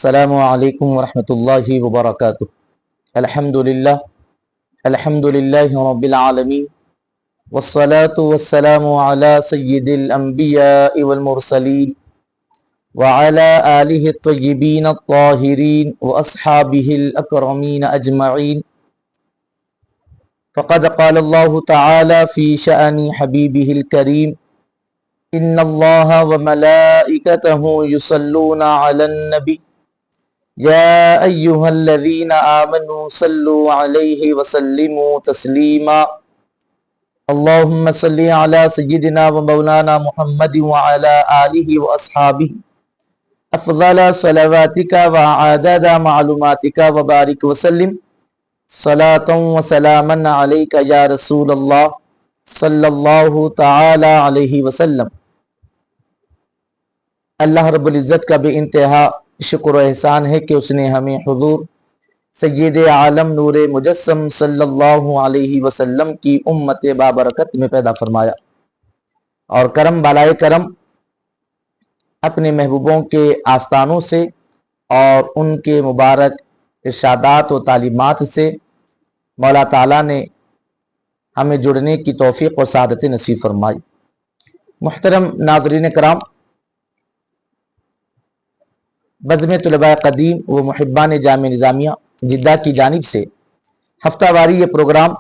السلام علیکم ورحمۃ اللہ وبرکاتہ۔ الحمد للہ رب العالمین، والصلاة والسلام علی سید الانبیاء والمرسلین وعلی آلہ الطیبین الطاہرین واصحابہ الاکرمین اجمعین۔ فقد قال اللہ تعالی فی شأن حبیبہ الکریم: ان اللہ وملائکتہ یصلون علی النبی یا ایہا الذین آمنوا صلوا علیہ وسلموا تسلیما۔ اللہم صلی علی سیدنا و مولانا محمد وعلی آلہ واصحابہ افضل صلواتک وعدد معلوماتک وبارک وسلم صلاۃ و سلاما علیک یا رسول اللہ صلی اللہ تعالی علیہ وسلم۔ اللہ رب العزت کا بے انتہا شکر و احسان ہے کہ اس نے ہمیں حضور سید عالم نور مجسم صلی اللہ علیہ وسلم کی امت بابرکت میں پیدا فرمایا، اور کرم بالائے کرم اپنے محبوبوں کے آستانوں سے اور ان کے مبارک ارشادات و تعلیمات سے مولا تعالیٰ نے ہمیں جڑنے کی توفیق اور سعادت نصیب فرمائی۔ محترم ناظرین کرام، بزم طلباء قدیم و محبان جامع نظامیہ جدہ کی جانب سے ہفتہ واری یہ پروگرام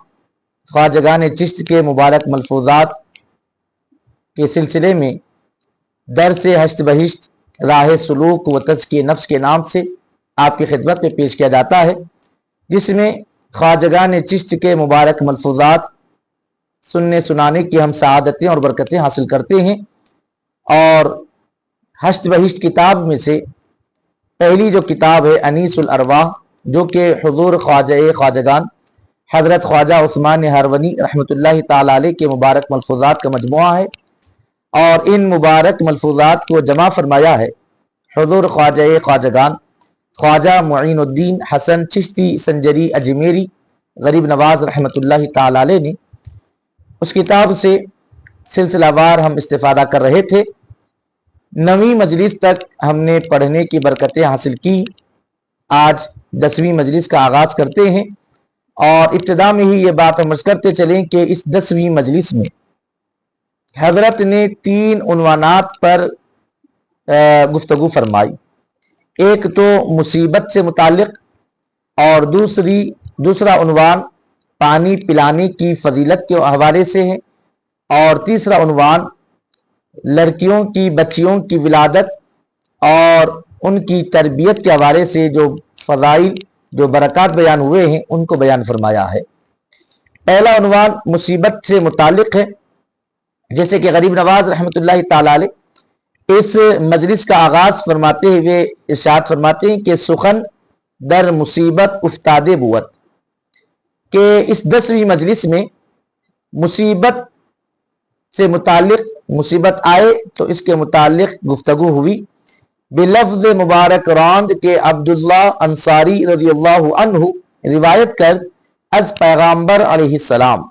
خواجگان چشت کے مبارک ملفوظات کے سلسلے میں درس ہشت بہشت راہ سلوک و تزکیہ نفس کے نام سے آپ کی خدمت میں پیش کیا جاتا ہے، جس میں خواجگان چشت کے مبارک ملفوظات سننے سنانے کی ہم سعادتیں اور برکتیں حاصل کرتے ہیں۔ اور ہشت بہشت کتاب میں سے پہلی جو کتاب ہے انیس الارواح، جو کہ حضور خواجگان حضرت خواجہ عثمان ہرونی رحمۃ اللہ تعالی علیہ کے مبارک ملفوظات کا مجموعہ ہے، اور ان مبارک ملفوظات کو جمع فرمایا ہے حضور خواجگان خواجہ معین الدین حسن چشتی سنجری اجمیری غریب نواز رحمۃ اللہ تعالی علیہ نے۔ اس کتاب سے سلسلہ وار ہم استفادہ کر رہے تھے، 9ویں مجلس تک ہم نے پڑھنے کی برکتیں حاصل کی۔ آج 10ویں مجلس کا آغاز کرتے ہیں، اور ابتدا میں ہی یہ بات ہم کرتے چلیں کہ اس 10ویں مجلس میں حضرت نے 3 عنوانات پر گفتگو فرمائی۔ ایک تو مصیبت سے متعلق، اور دوسرا عنوان پانی پلانے کی فضیلت کے حوالے سے ہے، اور تیسرا عنوان لڑکیوں کی بچیوں کی ولادت اور ان کی تربیت کے حوالے سے جو فضائل جو برکات بیان ہوئے ہیں ان کو بیان فرمایا ہے۔ پہلا عنوان مصیبت سے متعلق ہے، جیسے کہ غریب نواز رحمۃ اللہ تعالی علیہ اس مجلس کا آغاز فرماتے ہوئے ارشاد فرماتے ہیں کہ سخن در مصیبت افتاد بوت، کہ اس 10ویں مجلس میں مصیبت سے متعلق مصیبت آئے تو اس کے متعلق گفتگو ہوئی، بلفظ مبارک راند کے عبداللہ انصاری رضی اللہ عنہ روایت کر از پیغامبر علیہ السلام: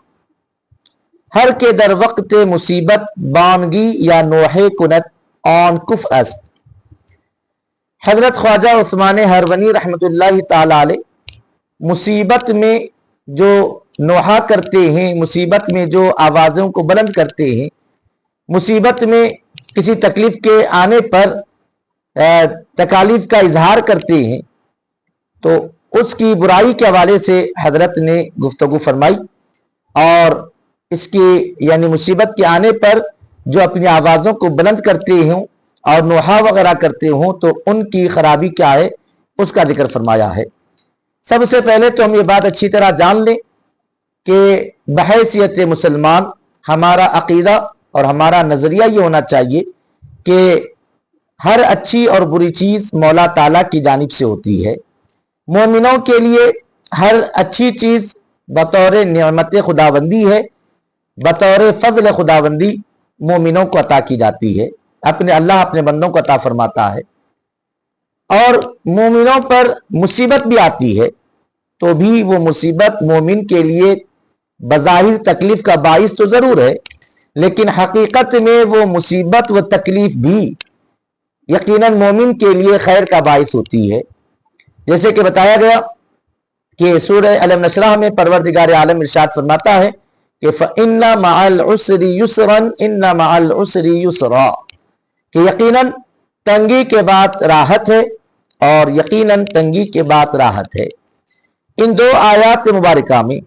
ہر کے در وقت مصیبت بانگی یا نوحے کنت آن کف است۔ حضرت خواجہ عثمان ہرونی رحمۃ اللہ تعالی علیہ مصیبت میں جو نوحہ کرتے ہیں، مصیبت میں جو آوازوں کو بلند کرتے ہیں، مصیبت میں کسی تکلیف کے آنے پر تکالیف کا اظہار کرتے ہیں، تو اس کی برائی کے حوالے سے حضرت نے گفتگو فرمائی، اور اس کی یعنی مصیبت کے آنے پر جو اپنی آوازوں کو بلند کرتے ہوں اور نوحہ وغیرہ کرتے ہوں تو ان کی خرابی کیا ہے اس کا ذکر فرمایا ہے۔ سب سے پہلے تو ہم یہ بات اچھی طرح جان لیں کہ بحیثیت مسلمان ہمارا عقیدہ اور ہمارا نظریہ یہ ہونا چاہیے کہ ہر اچھی اور بری چیز مولا تعالیٰ کی جانب سے ہوتی ہے۔ مومنوں کے لیے ہر اچھی چیز بطور نعمت خداوندی ہے، بطور فضل خداوندی مومنوں کو عطا کی جاتی ہے، اللہ اپنے بندوں کو عطا فرماتا ہے۔ اور مومنوں پر مصیبت بھی آتی ہے تو بھی وہ مصیبت مومن کے لیے بظاہر تکلیف کا باعث تو ضرور ہے، لیکن حقیقت میں وہ مصیبت و تکلیف بھی یقیناً مومن کے لیے خیر کا باعث ہوتی ہے، جیسے کہ بتایا گیا کہ سورہ علم نشرح میں پروردگار عالم ارشاد فرماتا ہے کہ فَإِنَّ مَعَ الْعُسْرِ يُسْرًا إِنَّ مَعَ الْعُسْرِ يُسْرًا، کہ یقیناً تنگی کے بعد راحت ہے اور یقیناً تنگی کے بعد راحت ہے۔ ان دو آیات مبارکہ میں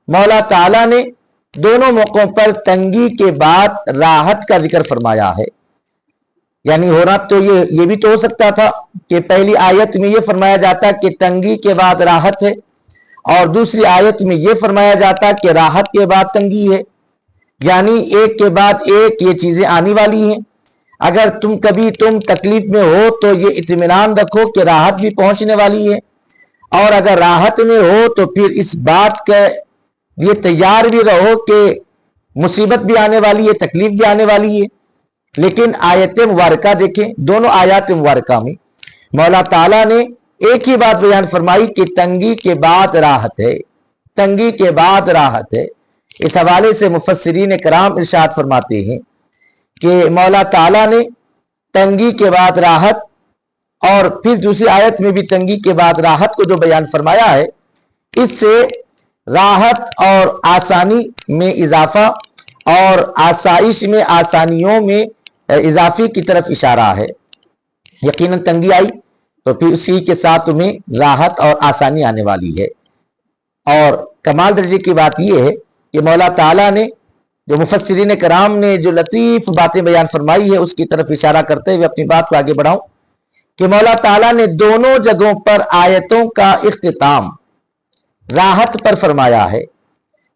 مولا تعالیٰ نے دونوں موقعوں پر تنگی کے بعد راحت کا ذکر فرمایا ہے۔ یعنی ہونا تو یہ بھی تو ہو سکتا تھا کہ پہلی آیت میں یہ فرمایا جاتا کہ تنگی کے بعد راحت ہے، اور دوسری آیت میں یہ فرمایا جاتا کہ راحت کے بعد تنگی ہے، یعنی ایک کے بعد ایک یہ چیزیں آنے والی ہیں۔ اگر کبھی تم تکلیف میں ہو تو یہ اطمینان رکھو کہ راحت بھی پہنچنے والی ہے، اور اگر راحت میں ہو تو پھر اس بات کا یہ تیار بھی رہو کہ مصیبت بھی آنے والی ہے، تکلیف بھی آنے والی ہے۔ لیکن آیت مبارکہ دیکھیں، دونوں آیات مبارکہ میں مولا تعالیٰ نے ایک ہی بات بیان فرمائی کہ تنگی کے بعد راحت ہے، تنگی کے بعد راحت ہے۔ اس حوالے سے مفسرین کرام ارشاد فرماتے ہیں کہ مولا تعالیٰ نے تنگی کے بعد راحت اور پھر دوسری آیت میں بھی تنگی کے بعد راحت کو جو بیان فرمایا ہے، اس سے راحت اور آسانی میں اضافہ اور آسائش میں آسانیوں میں اضافے کی طرف اشارہ ہے۔ یقیناً تنگی آئی تو پھر اسی کے ساتھ تمہیں راحت اور آسانی آنے والی ہے۔ اور کمال درجے کی بات یہ ہے کہ مولا تعالیٰ نے جو مفسرین کرام نے جو لطیف باتیں بیان فرمائی ہے، اس کی طرف اشارہ کرتے ہوئے اپنی بات کو آگے بڑھاؤں کہ مولا تعالیٰ نے دونوں جگہوں پر آیتوں کا اختتام راحت پر فرمایا ہے۔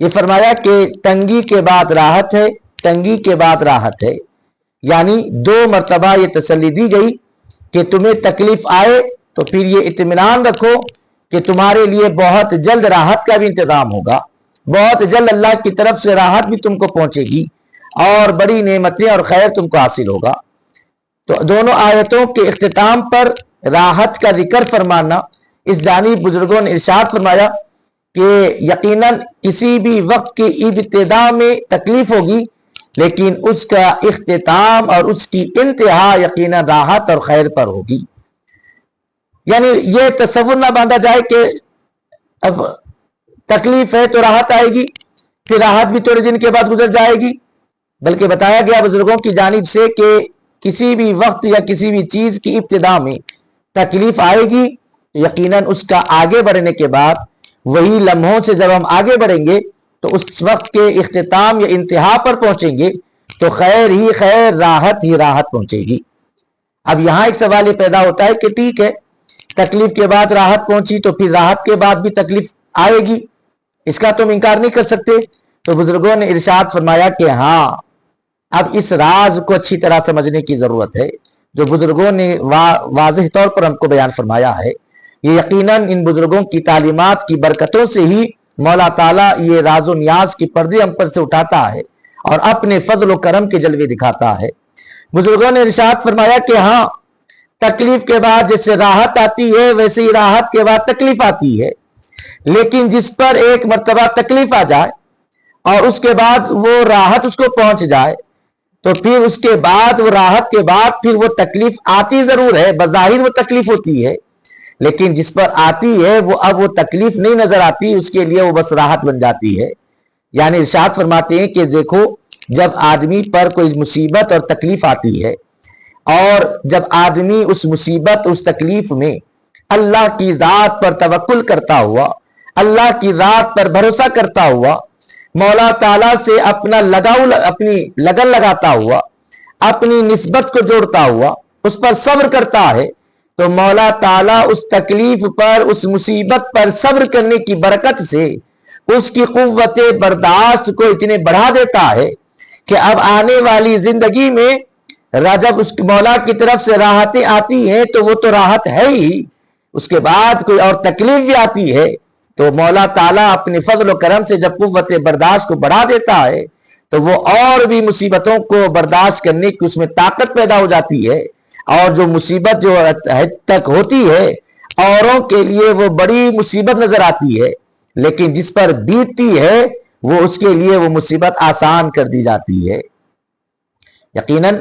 یہ فرمایا کہ تنگی کے بعد راحت ہے، تنگی کے بعد راحت ہے، یعنی دو مرتبہ یہ تسلی دی گئی کہ تمہیں تکلیف آئے تو پھر یہ اطمینان رکھو کہ تمہارے لیے بہت جلد راحت کا بھی انتظام ہوگا، بہت جلد اللہ کی طرف سے راحت بھی تم کو پہنچے گی اور بڑی نعمتیں اور خیر تم کو حاصل ہوگا۔ تو دونوں آیتوں کے اختتام پر راحت کا ذکر فرمانا، اس جانب بزرگوں نے ارشاد فرمایا کہ یقیناً کسی بھی وقت کی ابتدا میں تکلیف ہوگی، لیکن اس کا اختتام اور اس کی انتہا یقیناً راحت اور خیر پر ہوگی۔ یعنی یہ تصور نہ باندھا جائے کہ اب تکلیف ہے تو راحت آئے گی، پھر راحت بھی تھوڑے دن کے بعد گزر جائے گی، بلکہ بتایا گیا بزرگوں کی جانب سے کہ کسی بھی وقت یا کسی بھی چیز کی ابتدا میں تکلیف آئے گی، یقیناً اس کا آگے بڑھنے کے بعد وہی لمحوں سے جب ہم آگے بڑھیں گے تو اس وقت کے اختتام یا انتہا پر پہنچیں گے تو خیر ہی خیر، راحت ہی راحت پہنچے گی۔ اب یہاں ایک سوال یہ پیدا ہوتا ہے کہ ٹھیک ہے، تکلیف کے بعد راحت پہنچی تو پھر راحت کے بعد بھی تکلیف آئے گی، اس کا تم انکار نہیں کر سکتے۔ تو بزرگوں نے ارشاد فرمایا کہ ہاں، اب اس راز کو اچھی طرح سمجھنے کی ضرورت ہے جو بزرگوں نے واضح طور پر ہم کو بیان فرمایا ہے۔ یہ یقیناً ان بزرگوں کی تعلیمات کی برکتوں سے ہی مولا تعالیٰ یہ راز و نیاز کی پردے ہم پر سے اٹھاتا ہے اور اپنے فضل و کرم کے جلوے دکھاتا ہے۔ بزرگوں نے ارشاد فرمایا کہ ہاں، تکلیف کے بعد جیسے راحت آتی ہے ویسے ہی راحت کے بعد تکلیف آتی ہے، لیکن جس پر ایک مرتبہ تکلیف آ جائے اور اس کے بعد وہ راحت اس کو پہنچ جائے تو پھر اس کے بعد وہ راحت کے بعد پھر وہ تکلیف آتی ضرور ہے، بظاہر وہ تکلیف ہوتی ہے، لیکن جس پر آتی ہے وہ اب وہ تکلیف نہیں نظر آتی، اس کے لیے وہ بس راحت بن جاتی ہے۔ یعنی ارشاد فرماتے ہیں کہ دیکھو، جب آدمی پر کوئی مصیبت اور تکلیف آتی ہے اور جب آدمی اس مصیبت اس تکلیف میں اللہ کی ذات پر توکل کرتا ہوا، اللہ کی ذات پر بھروسہ کرتا ہوا، مولا تعالیٰ سے اپنی لگن لگاتا ہوا، اپنی نسبت کو جوڑتا ہوا، اس پر صبر کرتا ہے تو مولا تعالیٰ اس تکلیف پر، اس مصیبت پر صبر کرنے کی برکت سے اس کی قوت برداشت کو اتنے بڑھا دیتا ہے کہ اب آنے والی زندگی میں جب اس مولا کی طرف سے راحتیں آتی ہیں تو وہ تو راحت ہے ہی، اس کے بعد کوئی اور تکلیف بھی آتی ہے تو مولا تعالیٰ اپنے فضل و کرم سے جب قوت برداشت کو بڑھا دیتا ہے تو وہ اور بھی مصیبتوں کو برداشت کرنے کی اس میں طاقت پیدا ہو جاتی ہے، اور جو مصیبت جو حد تک ہوتی ہے اوروں کے لیے وہ بڑی مصیبت نظر آتی ہے، لیکن جس پر بیتتی ہے وہ اس کے لیے وہ مصیبت آسان کر دی جاتی ہے۔ یقیناً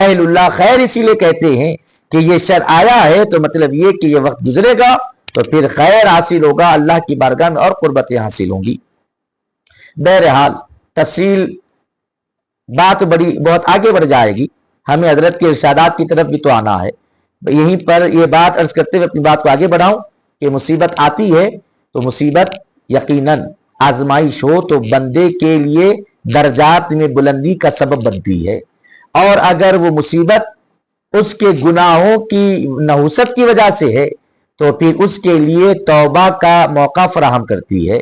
اہل اللہ خیر اسی لیے کہتے ہیں کہ یہ شر آیا ہے تو مطلب یہ کہ یہ وقت گزرے گا تو پھر خیر حاصل ہوگا، اللہ کی بارگاہ میں اور قربتیں حاصل ہوں گی۔ بہرحال تفصیل بات بہت آگے بڑھ جائے گی، ہمیں حضرت کے ارشادات کی طرف بھی تو آنا ہے۔ یہیں پر یہ بات عرض کرتے ہوئے اپنی بات کو آگے بڑھاؤں کہ مصیبت آتی ہے تو مصیبت یقیناً آزمائش ہو تو بندے کے لیے درجات میں بلندی کا سبب بنتی ہے، اور اگر وہ مصیبت اس کے گناہوں کی نحوست کی وجہ سے ہے تو پھر اس کے لیے توبہ کا موقع فراہم کرتی ہے۔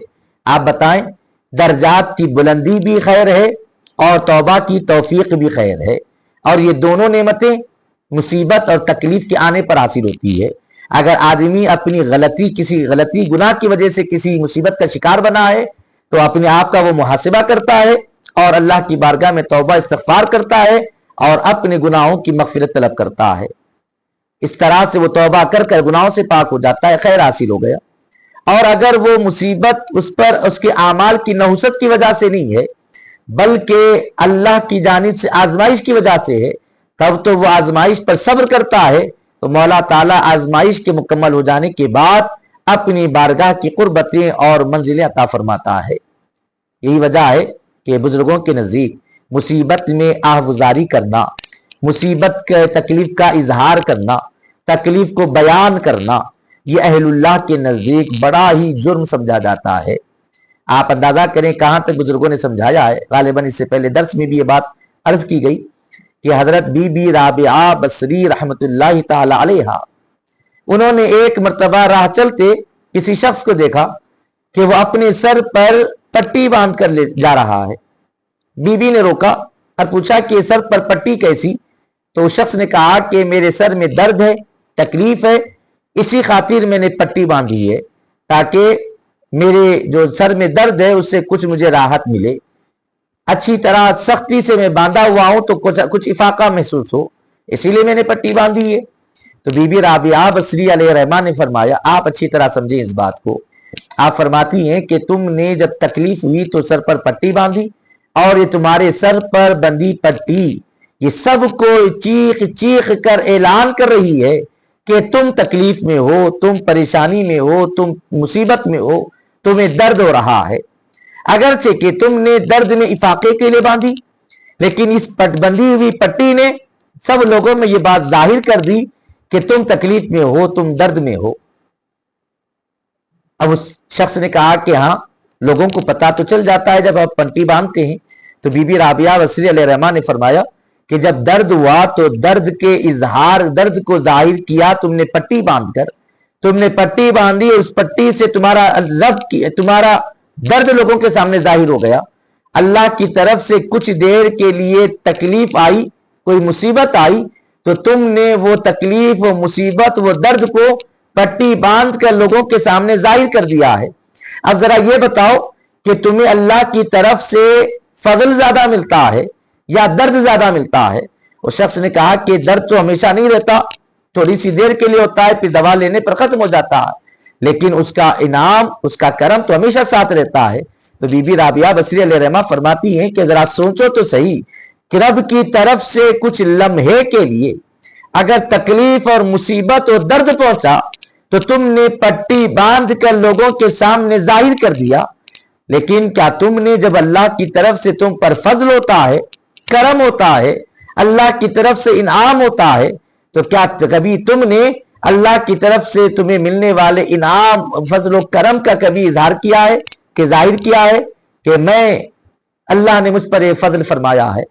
آپ بتائیں، درجات کی بلندی بھی خیر ہے اور توبہ کی توفیق بھی خیر ہے، اور یہ دونوں نعمتیں مصیبت اور تکلیف کے آنے پر حاصل ہوتی ہے۔ اگر آدمی اپنی کسی غلطی گناہ کی وجہ سے کسی مصیبت کا شکار بنا ہے تو اپنے آپ کا وہ محاسبہ کرتا ہے اور اللہ کی بارگاہ میں توبہ استغفار کرتا ہے اور اپنے گناہوں کی مغفرت طلب کرتا ہے۔ اس طرح سے وہ توبہ کر کر گناہوں سے پاک ہو جاتا ہے، خیر حاصل ہو گیا۔ اور اگر وہ مصیبت اس پر اس کے اعمال کی نحوست کی وجہ سے نہیں ہے بلکہ اللہ کی جانب سے آزمائش کی وجہ سے ہے، تب تو وہ آزمائش پر صبر کرتا ہے تو مولا تعالیٰ آزمائش کے مکمل ہو جانے کے بعد اپنی بارگاہ کی قربتیں اور منزلیں عطا فرماتا ہے۔ یہی وجہ ہے کہ بزرگوں کے نزدیک مصیبت میں آہوزاری کرنا، مصیبت کے تکلیف کا اظہار کرنا، تکلیف کو بیان کرنا، یہ اہل اللہ کے نزدیک بڑا ہی جرم سمجھا جاتا ہے۔ آپ اندازہ کریں کہاں تک بزرگوں نے سمجھایا ہے۔ غالباً اس سے پہلے درس میں بھی یہ بات عرض کی گئی کہ حضرت بی بی رابعہ بصری رحمت اللہ تعالی علیہا، انہوں نے ایک مرتبہ راہ چلتے کسی شخص کو دیکھا کہ وہ اپنے سر پر پٹی باندھ کر لے جا رہا ہے۔ بی بی نے روکا اور پوچھا کہ سر پر پٹی کیسی؟ تو اس شخص نے کہا کہ میرے سر میں درد ہے، تکلیف ہے، اسی خاطر میں نے پٹی باندھی ہے تاکہ میرے جو سر میں درد ہے اس سے کچھ مجھے راحت ملے، اچھی طرح سختی سے میں باندھا ہوا ہوں تو کچھ افاقہ محسوس ہو، اسی لیے میں نے پٹی باندھی ہے۔ تو بی بی رابعہ بصری علیہ الرحمہ نے فرمایا، آپ اچھی طرح سمجھیں اس بات کو، آپ فرماتی ہیں کہ تم نے جب تکلیف ہوئی تو سر پر پٹی باندھی، اور یہ تمہارے سر پر بندھی پٹی یہ سب کو چیخ چیخ کر اعلان کر رہی ہے کہ تم تکلیف میں ہو، تم پریشانی میں ہو، تم مصیبت میں ہو، تمہیں درد ہو رہا ہے۔ اگرچہ کہ تم نے درد میں افاقے کے لیے باندھی، لیکن اس بندھی ہوئی پٹی نے سب لوگوں میں یہ بات ظاہر کر دی کہ تم تکلیف میں ہو، تم درد میں ہو۔ اب اس شخص نے کہا کہ ہاں، لوگوں کو پتا تو چل جاتا ہے جب آپ پٹی باندھتے ہیں۔ تو بی بی رابعہ بصری علیہ الرحمہ نے فرمایا کہ جب درد ہوا تو درد کے اظہار، درد کو ظاہر کیا تم نے پٹی باندھ کر، تم نے پٹی باندھی اور اس پٹی سے تمہارا درد لوگوں کے سامنے ظاہر ہو گیا۔ اللہ کی طرف سے کچھ دیر کے لیے تکلیف آئی، کوئی مصیبت آئی تو تم نے وہ تکلیف، وہ مصیبت، وہ درد کو پٹی باندھ کر لوگوں کے سامنے ظاہر کر دیا ہے۔ اب ذرا یہ بتاؤ کہ تمہیں اللہ کی طرف سے فضل زیادہ ملتا ہے یا درد زیادہ ملتا ہے؟ اس شخص نے کہا کہ درد تو ہمیشہ نہیں رہتا، تھوڑی سی دیر کے لیے ہوتا ہے، پھر دوا لینے پر ختم ہو جاتا ہے، لیکن اس کا انعام، اس کا کرم تو ہمیشہ ساتھ رہتا ہے۔ تو بی بی رابعہ بصری علیہ الرحمہ فرماتی ہیں کہ ذرا سوچو تو صحیح کہ رب کی طرف سے کچھ لمحے کے لیے اگر تکلیف اور مصیبت اور درد پہنچا تو تم نے پٹی باندھ کر لوگوں کے سامنے ظاہر کر دیا، لیکن کیا تم نے جب اللہ کی طرف سے تم پر فضل ہوتا ہے، کرم ہوتا ہے، اللہ کی طرف سے انعام ہوتا ہے، تو کیا کبھی تم نے اللہ کی طرف سے تمہیں ملنے والے انعام، فضل و کرم کا کبھی اظہار کیا ہے کہ ظاہر کیا ہے کہ میں اللہ نے مجھ پر یہ فضل فرمایا ہے؟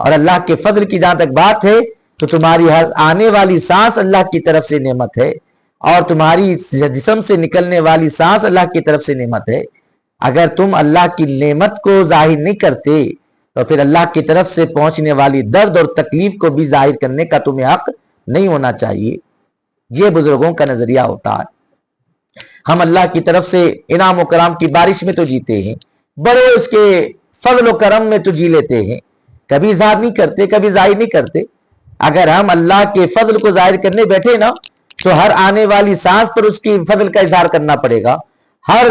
اور اللہ کے فضل کی جہاں تک بات ہے تو تمہاری ہر آنے والی سانس اللہ کی طرف سے نعمت ہے، اور تمہاری جسم سے نکلنے والی سانس اللہ کی طرف سے نعمت ہے۔ اگر تم اللہ کی نعمت کو ظاہر نہیں کرتے تو پھر اللہ کی طرف سے پہنچنے والی درد اور تکلیف کو بھی ظاہر کرنے کا تمہیں حق نہیں ہونا چاہیے۔ یہ بزرگوں کا نظریہ ہوتا ہے۔ ہم اللہ کی طرف سے انعام و کرام کی بارش میں تو جیتے ہیں، بڑے اس کے فضل و کرم میں تو جی لیتے ہیں، کبھی اظہار نہیں کرتے، کبھی ظاہر نہیں کرتے۔ اگر ہم اللہ کے فضل کو ظاہر کرنے بیٹھے نا تو ہر آنے والی سانس پر اس کی فضل کا اظہار کرنا پڑے گا، ہر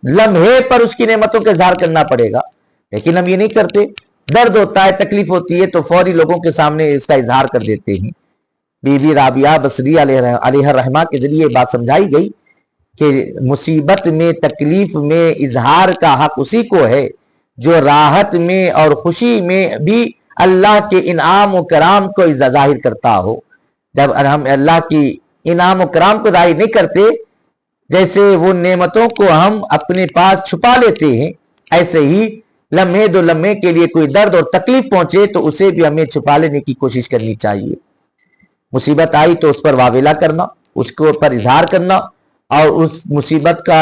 لمحے پر اس کی نعمتوں کا اظہار کرنا پڑے گا، لیکن ہم یہ نہیں کرتے۔ درد ہوتا ہے, تکلیف ہوتی ہے, تو فوری لوگوں کے سامنے اس کا اظہار کر دیتے ہیں. بی بی رابعہ بصری علیہ الرحمہ کے ذریعے بات سمجھائی گئی کہ مصیبت میں, تکلیف میں اظہار کا حق اسی کو ہے جو راحت میں اور خوشی میں بھی اللہ کے انعام و کرام کو ظاہر کرتا ہو. جب ہم اللہ کی انعام و کرام کو ظاہر نہیں کرتے, جیسے وہ نعمتوں کو ہم اپنے پاس چھپا لیتے ہیں, ایسے ہی لمحے دو لمحے کے لیے کوئی درد اور تکلیف پہنچے تو اسے بھی ہمیں چھپا لینے کی کوشش کرنی چاہیے. مصیبت آئی تو اس پر واویلا کرنا, اس کے اوپر اظہار کرنا اور اس مصیبت کا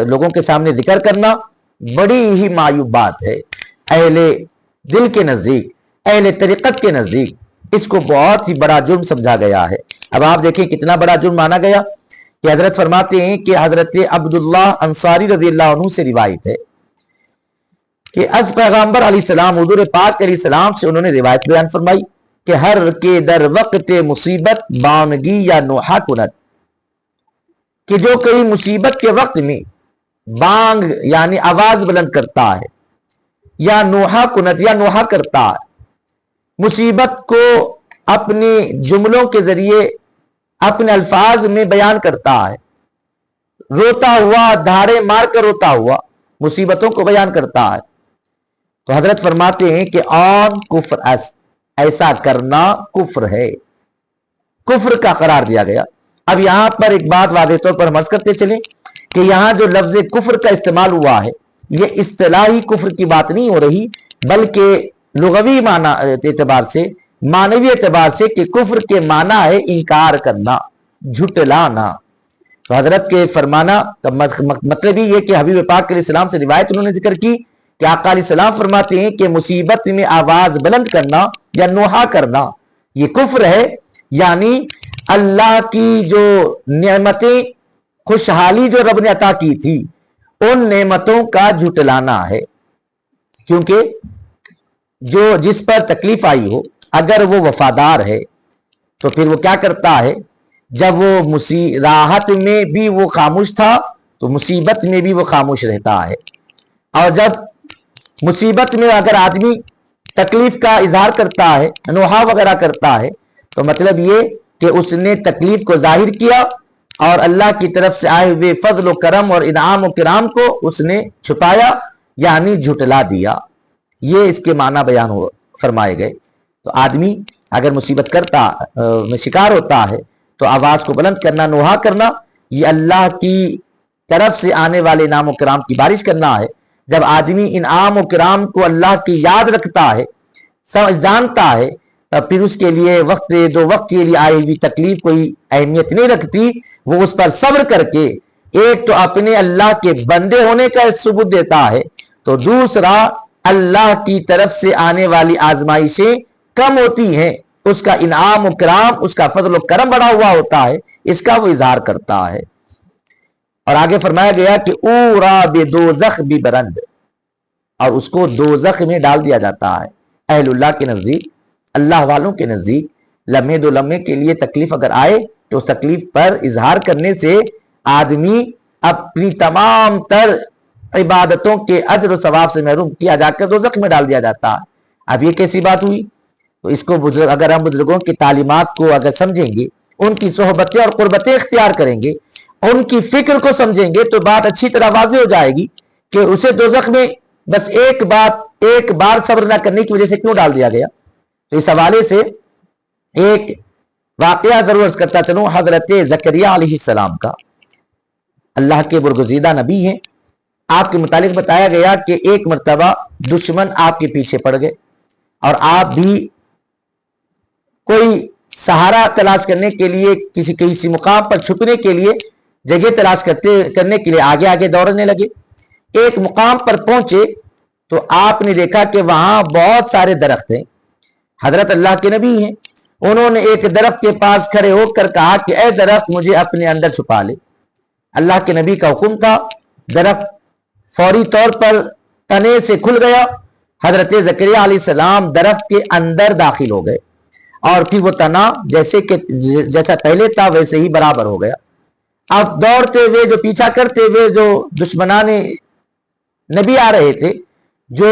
لوگوں کے سامنے ذکر کرنا بڑی ہی معیوب بات ہے. اہل دل کے نزدیک, اہل طریقت کے نزدیک اس کو بہت ہی بڑا جرم سمجھا گیا ہے. اب آپ دیکھیں کتنا بڑا جرم مانا گیا کہ حضرت فرماتے ہیں کہ حضرت عبداللہ انصاری رضی اللہ عنہ سے روایت ہے کہ از پیغمبر علیہ السلام حضور پاک علیہ السلام سے انہوں نے روایت بیان فرمائی کہ ہر کے در وقت مصیبت بانگی یا نوحہ کنت, کہ جو کئی مصیبت کے وقت میں بانگ یعنی آواز بلند کرتا ہے, یا نوحہ کنت یا نوحہ کرتا ہے, مصیبت کو اپنے جملوں کے ذریعے اپنے الفاظ میں بیان کرتا ہے, روتا ہوا, دھاڑے مار کر روتا ہوا مصیبتوں کو بیان کرتا ہے, تو حضرت فرماتے ہیں کہ آن کفر, ایسا کرنا کفر ہے, کفر کا قرار دیا گیا. اب یہاں پر ایک بات واضح طور پر ہم کرتے چلیں کہ یہاں جو لفظ کفر کا استعمال ہوا ہے یہ اصطلاحی کفر کی بات نہیں ہو رہی, بلکہ لغوی معنی اعتبار سے, معنوی اعتبار سے, کہ کفر کے معنی ہے انکار کرنا, جھٹلانا. تو حضرت کے فرمانا کا مطلب یہ کہ حبیب پاک علیہ السلام سے روایت انہوں نے ذکر کی کہ آقا علیہ السلام فرماتے ہیں کہ مصیبت میں آواز بلند کرنا یا نوحہ کرنا یہ کفر ہے, یعنی اللہ کی جو نعمتیں, خوشحالی جو رب نے عطا کی تھی ان نعمتوں کا جھٹلانا ہے. کیونکہ جو جس پر تکلیف آئی ہو اگر وہ وفادار ہے تو پھر وہ کیا کرتا ہے, جب وہ راحت میں بھی وہ خاموش تھا تو مصیبت میں بھی وہ خاموش رہتا ہے. اور جب مصیبت میں اگر آدمی تکلیف کا اظہار کرتا ہے, نوحہ وغیرہ کرتا ہے, تو مطلب یہ کہ اس نے تکلیف کو ظاہر کیا اور اللہ کی طرف سے آئے ہوئے فضل و کرم اور انعام و کرام کو اس نے چھپایا یعنی جھٹلا دیا. یہ اس کے معنی بیان فرمائے گئے. تو آدمی اگر مصیبت کرتا میں شکار ہوتا ہے تو آواز کو بلند کرنا, نوحہ کرنا, یہ اللہ کی طرف سے آنے والے انعام و کرام کی بارش کرنا ہے. جب آدمی انعام و کرام کو اللہ کی یاد رکھتا ہے, جانتا ہے, پھر اس کے لیے وقت دو وقت کے لیے آئی ہوئی تکلیف کوئی اہمیت نہیں رکھتی. وہ اس پر صبر کر کے ایک تو اپنے اللہ کے بندے ہونے کا ثبوت دیتا ہے, تو دوسرا اللہ کی طرف سے آنے والی آزمائشیں کم ہوتی ہیں, اس کا انعام و کرام, اس کا فضل و کرم بڑا ہوا ہوتا ہے, اس کا وہ اظہار کرتا ہے. اور آگے فرمایا گیا کہ اورا بدوزخ بھی برند, اور اس کو دوزخ میں ڈال دیا جاتا ہے. اہل اللہ کے نزدیک, اللہ والوں کے نزدیک لمحے دو لمحے کے لیے تکلیف اگر آئے تو اس تکلیف پر اظہار کرنے سے آدمی اپنی تمام تر عبادتوں کے اجر و ثواب سے محروم کیا جا کر دوزخ میں ڈال دیا جاتا ہے. اب یہ کیسی بات ہوئی؟ تو اس کو اگر ہم بزرگوں کی تعلیمات کو اگر سمجھیں گے, ان کی صحبتیں اور قربتیں اختیار کریں گے, ان کی فکر کو سمجھیں گے, تو بات اچھی طرح واضح ہو جائے گی کہ اسے دوزخ میں بس ایک بار صبر نہ کرنے کی وجہ سے کیوں ڈال دیا گیا. تو اس حوالے سے ایک واقعہ ضرور کرتا چلوں حضرت زکریا علیہ السلام کا. اللہ کے برگزیدہ نبی ہیں. آپ کے متعلق بتایا گیا کہ ایک مرتبہ دشمن آپ کے پیچھے پڑ گئے اور آپ بھی کوئی سہارا تلاش کرنے کے لیے کسی مقام پر چھپنے کے لیے جگہ تلاش کرنے کے لیے آگے آگے دوڑنے لگے. ایک مقام پر پہنچے تو آپ نے دیکھا کہ وہاں بہت سارے درخت ہیں. حضرت اللہ کے نبی ہیں, انہوں نے ایک درخت کے پاس کھڑے ہو کر کہا کہ اے درخت مجھے اپنے اندر چھپا لے. اللہ کے نبی کا حکم تھا. درخت فوری طور پر تنے سے کھل گیا. حضرت زکریا علیہ السلام درخت کے اندر داخل ہو گئے اور پھر وہ تنا جیسا پہلے تھا ویسے ہی برابر ہو گیا. اب دوڑتے ہوئے, جو پیچھا کرتے ہوئے جو دشمنان نبی آ رہے تھے, جو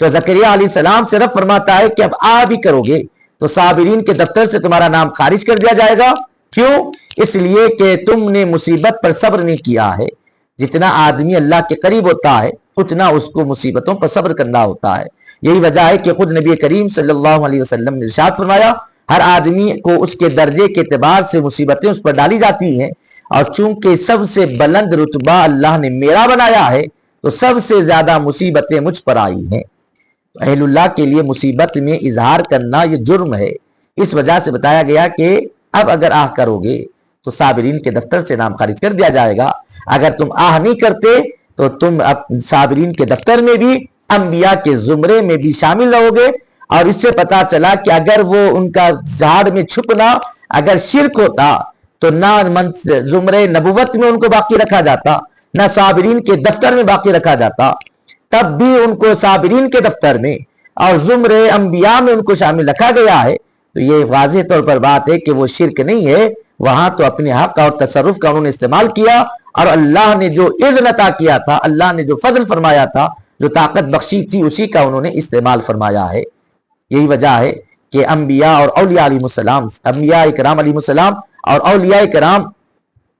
تو زکریا علیہ السلام سے رب فرماتا ہے کہ اب آ بھی کرو گے تو صابرین کے دفتر سے تمہارا نام خارج کر دیا جائے گا. کیوں؟ اس لیے کہ تم نے مصیبت پر صبر نہیں کیا ہے. جتنا آدمی اللہ کے قریب ہوتا ہے اتنا اس کو مصیبتوں پر صبر کرنا ہوتا ہے. یہی وجہ ہے کہ خود نبی کریم صلی اللہ علیہ وسلم نے ارشاد فرمایا ہر آدمی کو اس کے درجے کے اعتبار سے مصیبتیں اس پر ڈالی جاتی ہیں، اور چونکہ سب سے بلند رتبہ اللہ نے میرا بنایا ہے تو سب سے زیادہ مصیبتیں مجھ پر آئی ہیں. اہل اللہ کے لیے مصیبت میں اظہار کرنا یہ جرم ہے. اس وجہ سے بتایا گیا کہ اب اگر آہ کرو گے تو صابرین کے دفتر سے نام خارج کر دیا جائے گا. اگر تم آہ نہیں کرتے تو تم صابرین کے دفتر میں بھی انبیاء کے زمرے میں بھی شامل رہو گے. اور اس سے پتا چلا کہ اگر وہ ان کا جھاڑ میں چھپنا اگر شرک ہوتا تو نہ زمرے نبوت میں ان کو باقی رکھا جاتا، نہ صابرین کے دفتر میں باقی رکھا جاتا. تب بھی ان کو صابرین کے دفتر میں اور زمرے انبیاء میں ان کو شامل رکھا گیا ہے. تو یہ واضح طور پر بات ہے کہ وہ شرک نہیں ہے. وہاں تو اپنے حق اور تصرف کا انہوں نے استعمال کیا، اور اللہ نے جو اذن عطا کیا تھا، اللہ نے جو فضل فرمایا تھا، جو طاقت بخشی تھی، اسی کا انہوں نے استعمال فرمایا ہے. یہی وجہ ہے کہ انبیاء اور اولیاء علیہ السلام، انبیاء کرام علیہ السلام اور اولیاء کرام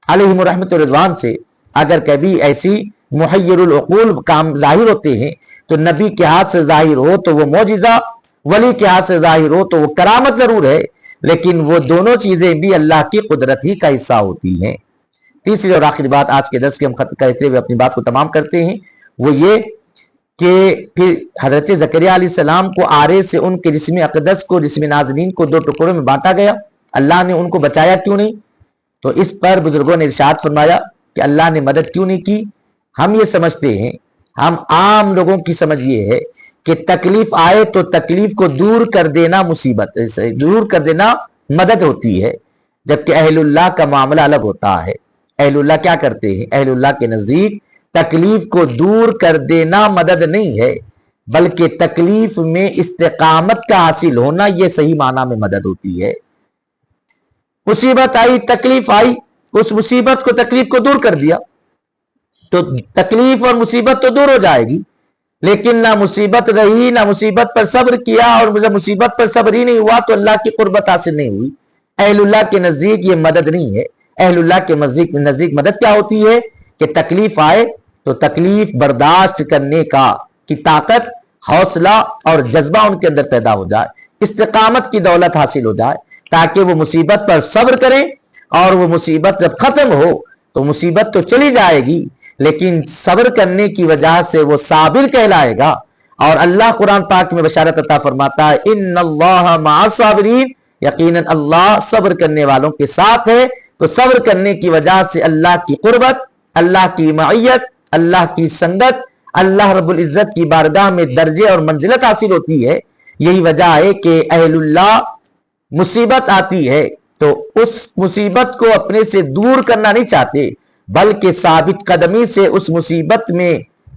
علیہم رحمت و رضوان سے اگر کبھی ایسی محیر العقول کام ظاہر ہوتے ہیں تو نبی کے ہاتھ سے ظاہر ہو تو وہ معجزہ، ولی کے ہاتھ سے ظاہر ہو تو وہ کرامت ضرور ہے، لیکن وہ دونوں چیزیں بھی اللہ کی قدرت ہی کا حصہ ہوتی ہیں. تیسری اور آخری بات آج کے درس کے ہم کہتے ہوئے اپنی بات کو تمام کرتے ہیں، وہ یہ کہ پھر حضرت زکریا علیہ السلام کو آرے سے ان کے جسم اقدس کو، جسم نازنین کو 2 ٹکڑوں میں بانٹا گیا. اللہ نے ان کو بچایا کیوں نہیں؟ تو اس پر بزرگوں نے ارشاد فرمایا کہ اللہ نے مدد کیوں نہیں کی. ہم یہ سمجھتے ہیں، ہم عام لوگوں کی سمجھ یہ ہے کہ تکلیف آئے تو تکلیف کو دور کر دینا مصیبت سے دور کر دینا مدد ہوتی ہے، جبکہ اہل اللہ کا معاملہ الگ ہوتا ہے. اہل اللہ کیا کرتے ہیں؟ اہل اللہ کے نزدیک تکلیف کو دور کر دینا مدد نہیں ہے، بلکہ تکلیف میں استقامت کا حاصل ہونا یہ صحیح معنی میں مدد ہوتی ہے. مصیبت آئی، تکلیف آئی، اس مصیبت کو تکلیف کو دور کر دیا تو تکلیف اور مصیبت تو دور ہو جائے گی. لیکن نہ مصیبت رہی، نہ مصیبت پر صبر کیا، اور مصیبت پر صبر ہی نہیں ہوا تو اللہ کی قربت حاصل نہیں ہوئی. اہل اللہ کے نزدیک یہ مدد نہیں ہے. اہل اللہ کے نزدیک مدد کیا ہوتی ہے کہ تکلیف آئے تو تکلیف برداشت کرنے کی طاقت، حوصلہ اور جذبہ ان کے اندر پیدا ہو جائے، استقامت کی دولت حاصل ہو جائے، تاکہ وہ مصیبت پر صبر کریں، اور وہ مصیبت جب ختم ہو تو مصیبت تو چلی جائے گی لیکن صبر کرنے کی وجہ سے وہ صابر کہلائے گا. اور اللہ قرآن پاک میں بشارت عطا فرماتا ہے ان اللہ مع الصابرین، یقیناً اللہ صبر کرنے والوں کے ساتھ ہے. تو صبر کرنے کی وجہ سے اللہ کی قربت، اللہ کی معیت، اللہ کی سنگت، اللہ رب العزت کی بارگاہ میں درجے اور منزلت حاصل ہوتی ہے. یہی وجہ ہے کہ اہل اللہ مصیبت آتی ہے تو اس مصیبت کو اپنے سے دور کرنا نہیں چاہتے، بلکہ ثابت قدمی سے اس مصیبت میں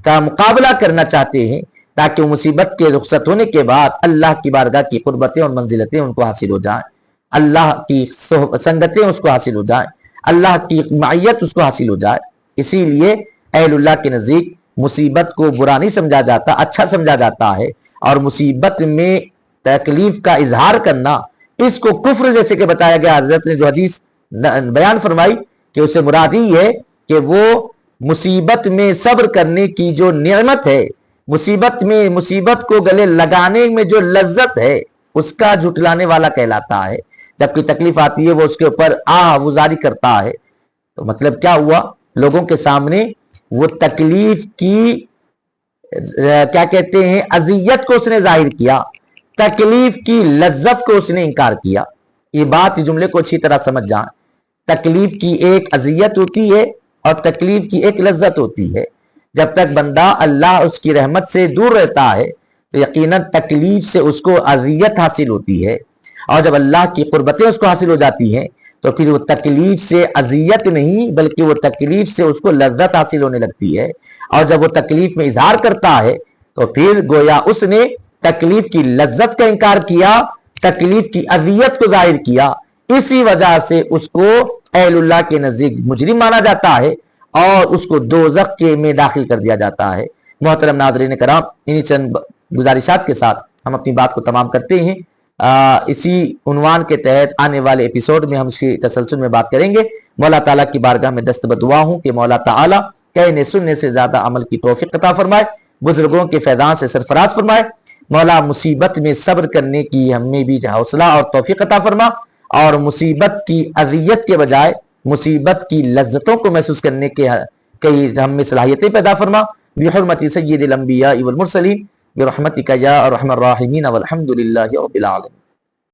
کا مقابلہ کرنا چاہتے ہیں، تاکہ وہ مصیبت کے رخصت ہونے کے بعد اللہ کی بارگاہ کی قربتیں اور منزلتیں ان کو حاصل ہو جائیں، اللہ کی سنگتیں اس کو حاصل ہو جائیں، اللہ کی معیت اس کو حاصل ہو جائے. اسی لیے اہل اللہ کے نزدیک مصیبت کو برا نہیں سمجھا جاتا، اچھا سمجھا جاتا ہے. اور مصیبت میں تکلیف کا اظہار کرنا، اس کو کفر جیسے کہ بتایا گیا، حضرت نے جو حدیث بیان فرمائی کہ اسے مراد ہی ہے کہ وہ مصیبت میں صبر کرنے کی جو نعمت ہے، مصیبت کو گلے لگانے میں جو لذت ہے، اس کا جھٹلانے والا کہلاتا ہے. جب کوئی تکلیف آتی ہے وہ اس کے اوپر گزاری کرتا ہے. تو مطلب کیا ہوا؟ لوگوں کے سامنے وہ تکلیف کی کیا کہتے ہیں اذیت کو اس نے ظاہر کیا، تکلیف کی لذت کو اس نے انکار کیا. یہ بات جملے کو اچھی طرح سمجھ جائیں. تکلیف کی ایک اذیت ہوتی ہے اور تکلیف کی ایک لذت ہوتی ہے. جب تک بندہ اللہ اس کی رحمت سے دور رہتا ہے تو یقیناً تکلیف سے اس کو اذیت حاصل ہوتی ہے، اور جب اللہ کی قربتیں اس کو حاصل ہو جاتی ہیں تو پھر وہ تکلیف سے اذیت نہیں بلکہ وہ تکلیف سے اس کو لذت حاصل ہونے لگتی ہے. اور جب وہ تکلیف میں اظہار کرتا ہے تو پھر گویا اس نے تکلیف کی لذت کا انکار کیا، تکلیف کی اذیت کو ظاہر کیا. اسی وجہ سے اس کو اہل اللہ کے نزدیک مجرم مانا جاتا ہے اور اس کو دوزخ کے میں داخل کر دیا جاتا ہے. محترم ناظرین کرام، انہی چند گزارشات کے ساتھ ہم اپنی بات کو تمام کرتے ہیں۔ اسی عنوان کے تحت آنے والے ایپیسوڈ میں ہم اس کی تسلسل میں بات کریں گے۔ مولا تعالیٰ کی بارگاہ میں دست بدعا ہوں کہ مولا تعالیٰ کہنے سننے سے زیادہ عمل کی توفیق عطا فرمائے، بزرگوں کے فیضان سے سرفراز فرمائے۔ مولا مصیبت میں صبر کرنے کی ہمیں بھی حوصلہ اور توفیق عطا فرما، اور مصیبت کی اذیت کے بجائے مصیبت کی لذتوں کو محسوس کرنے کے ہم میں صلاحیتیں پیدا فرما، بحرمت سید الانبیاء والمرسلین برحمتک یا ارحم الراحمین والحمد للہ رب العالمین۔